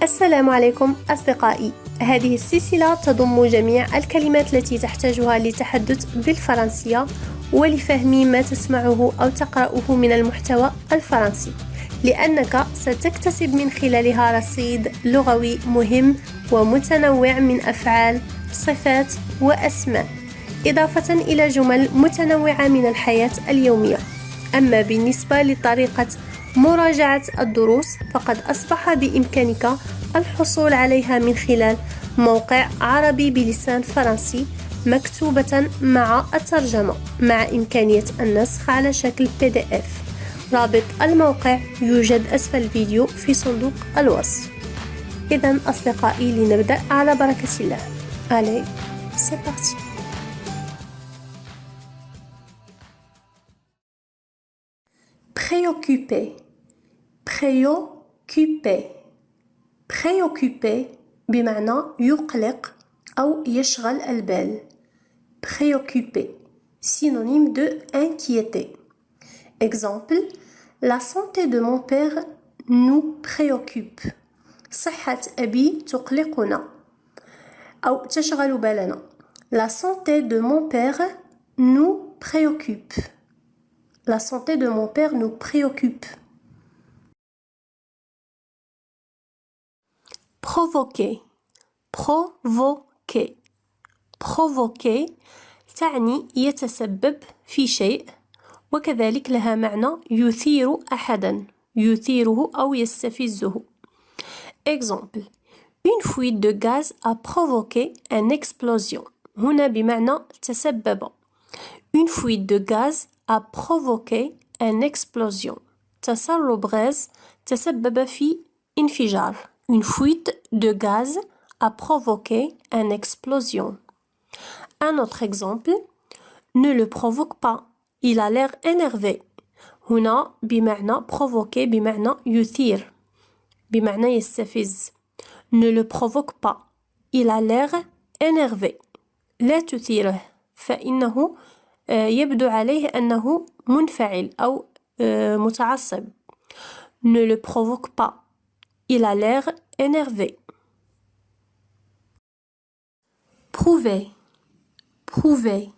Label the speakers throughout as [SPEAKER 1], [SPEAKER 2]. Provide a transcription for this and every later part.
[SPEAKER 1] السلام عليكم أصدقائي. هذه السلسلة تضم جميع الكلمات التي تحتاجها للتحدث بالفرنسية ولفهم ما تسمعه أو تقرأه من المحتوى الفرنسي، لأنك ستكتسب من خلالها رصيد لغوي مهم ومتنوع من أفعال، صفات وأسماء، إضافة إلى جمل متنوعة من الحياة اليومية. أما بالنسبة لطريقة مراجعة الدروس فقد أصبح بإمكانك الحصول عليها من خلال موقع عربي بلسان فرنسي مكتوبة مع الترجمة مع إمكانية النسخ على شكل PDF. رابط الموقع يوجد أسفل الفيديو في صندوق الوصف. إذن أصدقائي لنبدأ على بركة الله. Allez, c'est parti. Préoccupé, préoccupé, préoccupé بمعنى يقلق أو يشغل البال. Préoccupé, synonyme de inquiéter. Exemple, la santé de mon père nous préoccupe. صحة أبي تقلقنا أو تشغل بالنا. La santé de mon père nous préoccupe. La santé de mon père nous préoccupe. Provoquer, provoquer, provoquer تعني يتسبب في شيء، وكذلك لها معنى يثير أحدا، يثيره أو يستفزه. Exemple, une fuite de gaz a provoqué une explosion. هنا بمعنى تسبب. Une fuite de gaz a provoqué une explosion. تسرب غاز تسبب في انفجار. Une fuite de gaz a provoqué une explosion. Un autre exemple, ne le provoque pas, il a l'air énervé. هنا بمعنى provoquer بمعنى يثير، بمعنى يستفز. Ne le provoque pas, il a l'air énervé. لا تثيره فإنه يبدو عليه أنه منفعل أو متعصب. Ne le provoque pas, il a l'air énervé. Prouver, prouver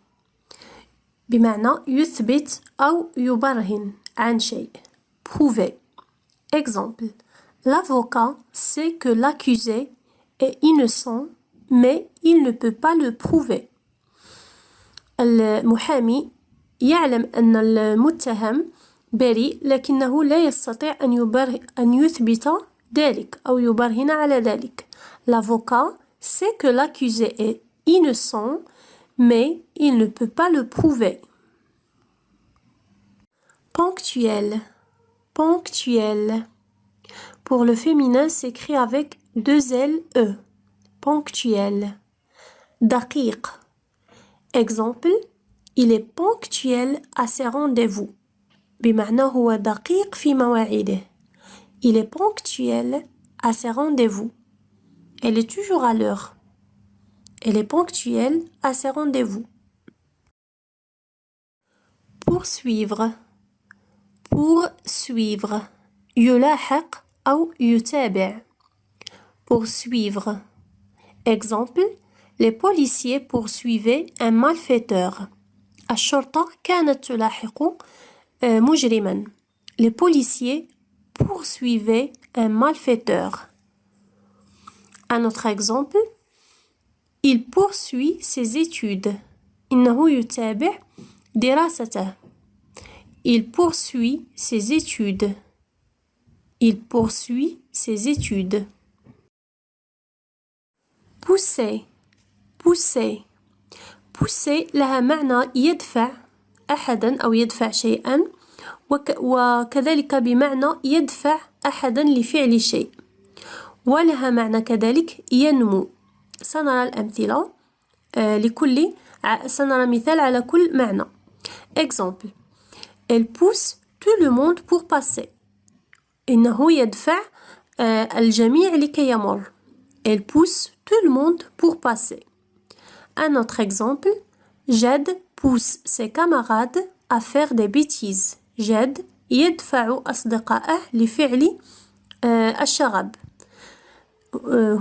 [SPEAKER 1] بمعنى يثبت أو يبرهن عن شيء. Prouver. Exemple, l'avocat sait que l'accusé est innocent, mais il ne peut pas le prouver. المحامي يعلم أن المتهم بريء لكنه لا يستطيع أن يثبت ذلك أو يبرهن على ذلك. L'avocat sait que l'accusé est innocent, mais il ne peut pas le prouver. Ponctuel, ponctuel. Pour le féminin, s'écrit avec 2 L, E. Ponctuel. Daqiq. Exemple, il est ponctuel à ses rendez-vous. بمعنى هو دقيق في مواعيده. Il est ponctuel à ses rendez-vous. Elle est toujours à l'heure. Elle est ponctuelle à ses rendez-vous. Poursuivre, poursuivre. يلاحق أو يتابع. Poursuivre. Exemple, les policiers poursuivaient un malfaiteur. الشرطة كانت تلاحق مجرما. Les policiers poursuivaient un malfaiteur. Un autre exemple, il poursuit ses études. إنه يتابع دراسته. Il poursuit ses études. Il poursuit ses études. Pousser, pousser. pousser لها معنى يدفع أحدا أو يدفع شيئا، وكذلك بمعنى يدفع أحدا لفعل شيء، ولها معنى كذلك ينمو. سنرى الأمثلة سنرى مثال على كل معنى. Exemple, elle pousse tout le monde pour passer. إنه يدفع الجميع لكي يمر. Elle pousse tout le monde pour passer. Un autre exemple, Jed pousse ses camarades à faire des bêtises. Jed يدفع أصدقائه لفعل الشغب.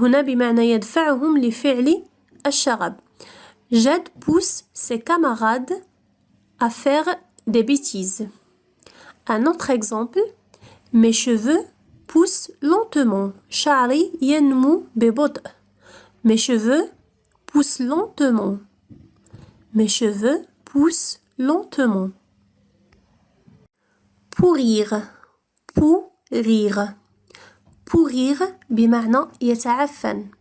[SPEAKER 1] هنا بمعنى يدفعهم لفعل الشغب. Jad pousse ses camarades à faire des bêtises. Un autre exemple, mes cheveux poussent lentement. شعري ينمو ببطء. Mes cheveux poussent lentement. Mes cheveux poussent lentement. Pourrir. Pourrir. Pourrir بمعنى يتعفن.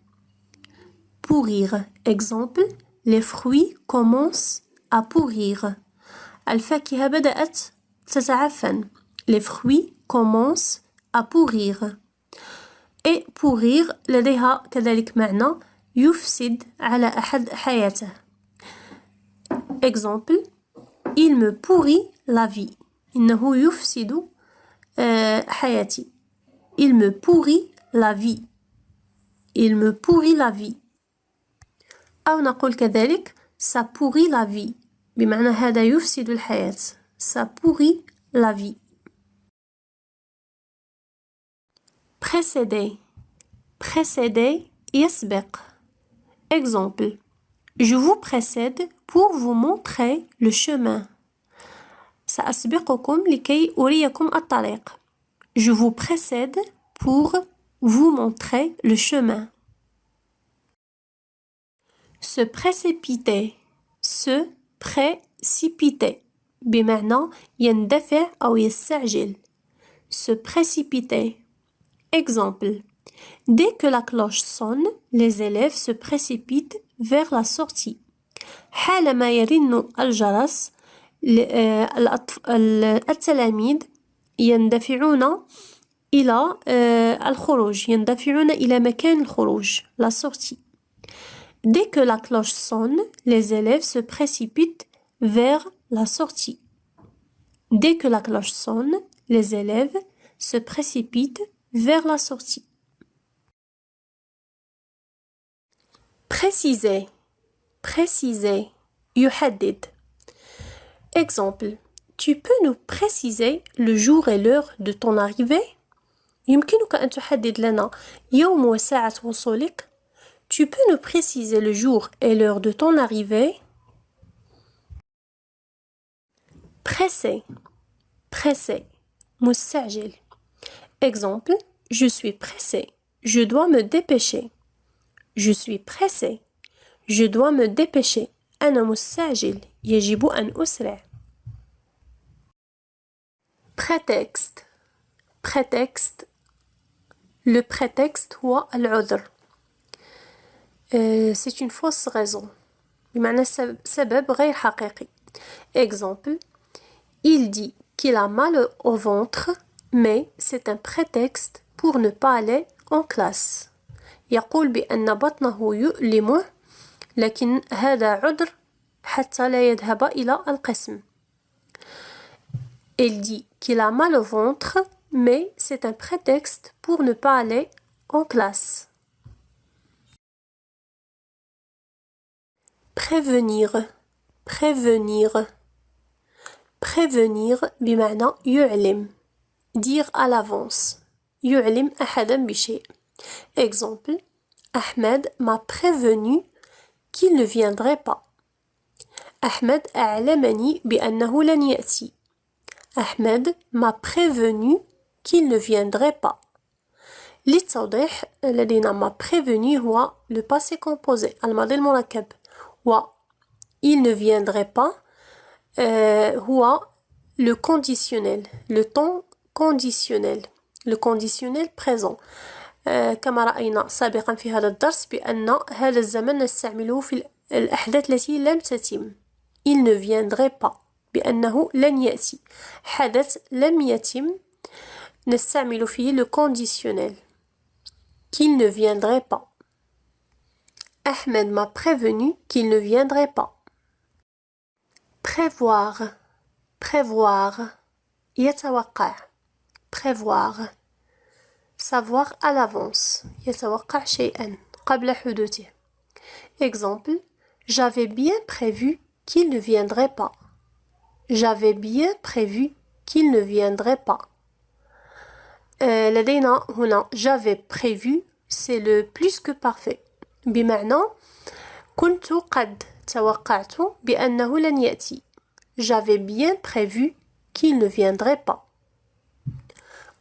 [SPEAKER 1] Pourrir. Exemple, les fruits commencent à pourrir. الفاكهة بدأت تتعفن. Les fruits commencent à pourrir. Et pourrir لديها كذلك معنى يفسد على أحد حياته. Exemple, il me pourrit la vie. إنه يفسد حياتي. Il me pourrit la vie. Il me pourrit la vie. أو نقول كذلك ça pourrit la vie. بمعنى هذا يفسد الحياة. Ça pourrit la vie. Précéder. Précéder يسبق. Exemple. Je vous précède pour vous montrer le chemin. سأسبقكم لكي أريكم الطريق. Je vous précède pour vous montrer le chemin. Se précipiter. Se précipiter. بمعنى يندفع أو يستعجل. Se précipiter. Exemple. Dès que la cloche sonne, les élèves se précipitent vers la sortie. حالما يرن الجرس التلاميذ يندفعون إلى الخروج. يندفعون إلى مكان الخروج. La sortie. Dès que la cloche sonne, les élèves se précipitent vers la sortie. Dès que la cloche sonne, les élèves se précipitent vers la sortie. Préciser. Préciser. يحدد. Exemple. Tu peux nous préciser le jour et l'heure de ton arrivée? يمكنك أن تحدد لنا يوم وساعة وصولك؟ Tu peux nous préciser le jour et l'heure de ton arrivée? Pressé. Pressé. مستعجل. Exemple. Je suis pressé. Je dois me dépêcher. Je suis pressé. Je dois me dépêcher. أنا مستعجل. يجب أن أسرع. Prétexte. Prétexte. Le prétexte هو العذر. C'est une fausse raison. بمعنى سبب غير حقيقي. Exemple. Il dit qu'il a mal au ventre, mais c'est un prétexte pour ne pas aller en classe. يقول بأن بطنه يؤلمه، لكن هذا عذر حتى لا يذهب إلى القسم. Il dit qu'il a mal au ventre, mais c'est un prétexte pour ne pas aller en classe. Prévenir. Prévenir. Prévenir بمعنى يعلم. Dire à l'avance. يعلم أحدا بشيء. Exemple. Ahmed m'a prévenu qu'il ne viendrait pas. Ahmed أعلمني بأنه لن يأتي. Ahmed m'a prévenu qu'il ne viendrait pas. للتوضيح لدينا m'a prévenu هو le passé composé الماضي المركب، و il ne viendrait pas هو le conditionnel، le temps conditionnel، le conditionnel présent. كما رأينا سابقا في هذا الدرس بأن هذا الزمن نستعمله في الأحداث التي لم تتم. il ne viendrait pas بأنه لن يأتي. حدث لم يتم نستعمل فيه le conditionnel qu'il ne viendrait pas. Ahmed m'a prévenu qu'il ne viendrait pas. Prévoir. Prévoir. يتوقع. Prévoir. Savoir à l'avance. يتوقع شيئا قبل حدوثه. Exemple. J'avais bien prévu qu'il ne viendrait pas. J'avais bien prévu qu'il ne viendrait pas. لدينا هنا j'avais prévu c'est le plus que parfait. بمعنى كنت قد توقعت بأنه لن يأتي. J'avais bien prévu qu'il ne viendrait pas.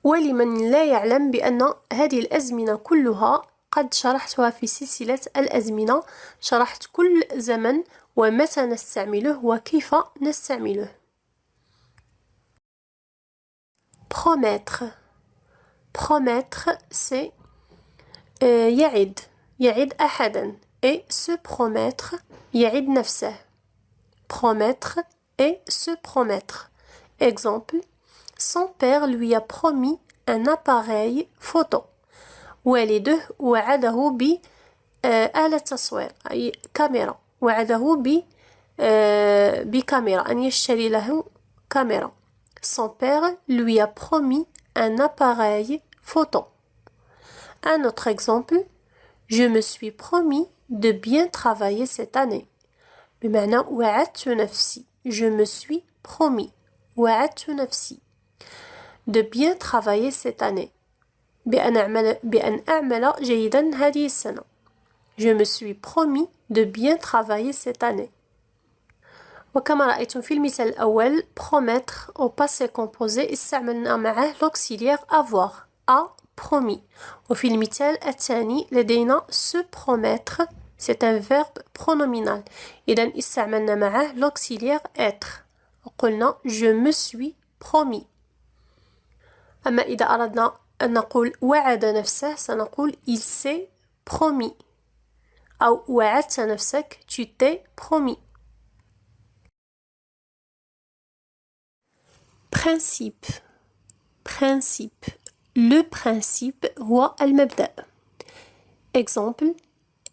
[SPEAKER 1] ولمن لا يعلم بأن هذه الأزمنة كلها قد شرحتها في سلسلة الأزمنة، شرحت كل زمن ومتى نستعمله وكيف نستعمله. Promettre. Promettre, c'est يعد أحدا. Et se promettre, يعد نفسه. Promettre et se promettre. Exemple, son père lui a promis un appareil photo. والده وعده بآلة تصوير أي كاميرا. وعده بكاميرا أن يشتري له كاميرا. Son père lui a promis un appareil photo. Un autre exemple, je me suis promis de bien travailler cette année. بمعنى وعدت نفسي. Je me suis promis. وعدت نفسي. De bien travailler cette année. بأن أعمل جيدا هذه السنة. Je me suis promis de bien travailler cette année. وكما رأيتم في المثال الأول promettre au passé composé استعملنا معه l'auxiliaire avoir a promis. وفي المثال الثاني لدينا se promettre c'est un verbe pronominal. إذن استعملنا معه l'auxiliaire être. وقلنا je me suis promis. أما إذا أردنا أن نقول وعد نفسه سنقول il s'est promis. أو وعدت نفسك tu t'es promis. Principe. Principe. Le principe هو المبدأ. Exemple,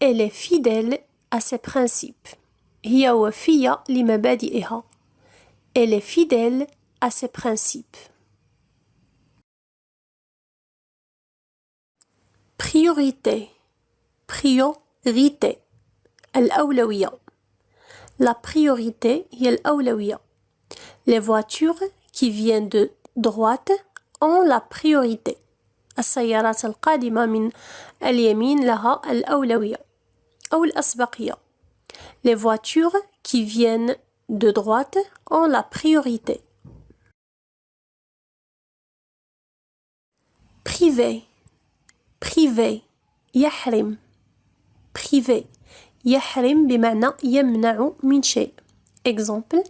[SPEAKER 1] elle est fidèle à ses principes. هي وفية لمبادئها. Elle est fidèle à ses principes. Priorité. Priorité. الأولوية. La priorité هي الأولوية. Les voitures qui viennent de droite ont la priorité. السيارات القادمة من اليمين لها الأولوية أو الأسبقية. Les voitures qui viennent de droite ont la priorité. Privé. Privé. يحرم. Privé. يحرم بمعنى يمنع من شيء. Exemple,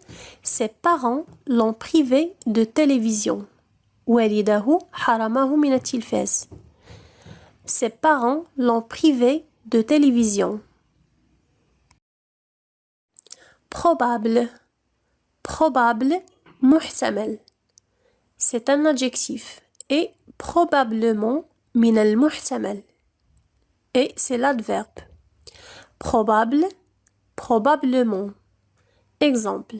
[SPEAKER 1] ses parents l'ont privé de télévision. والده حرمه من التلفاز. Ses parents l'ont privé de télévision. Probable. Probable, محتمل. C'est un adjectif. Et probablement من المحتمل. Et c'est l'adverbe. Probable, probablement. Exemple,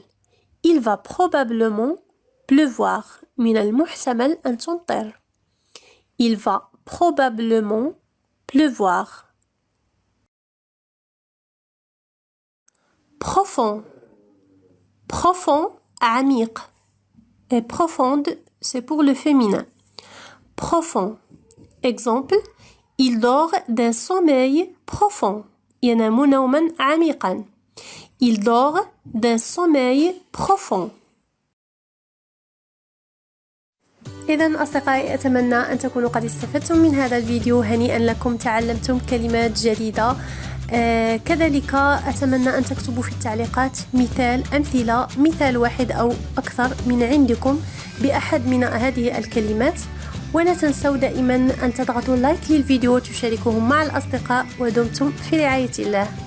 [SPEAKER 1] il va probablement pleuvoir. من المحتمل أن تمطر. Il va probablement pleuvoir. Profond. Profond, عميق. Et profonde, c'est pour le féminin. Profond. Exemple, il dort d'un sommeil profond. ينام نوما عميقا. Il dort d'un sommeil profond. إذن أصدقائي أتمنى أن تكونوا قد استفدتم من هذا الفيديو. هنيئا لكم تعلمتم كلمات جديدة. كذلك أتمنى أن تكتبوا في التعليقات أمثلة مثال واحد أو أكثر من عندكم بأحد من هذه الكلمات. ولا تنسوا دائما أن تضغطوا لايك للفيديو وتشاركوه مع الأصدقاء. ودمتم في رعاية الله.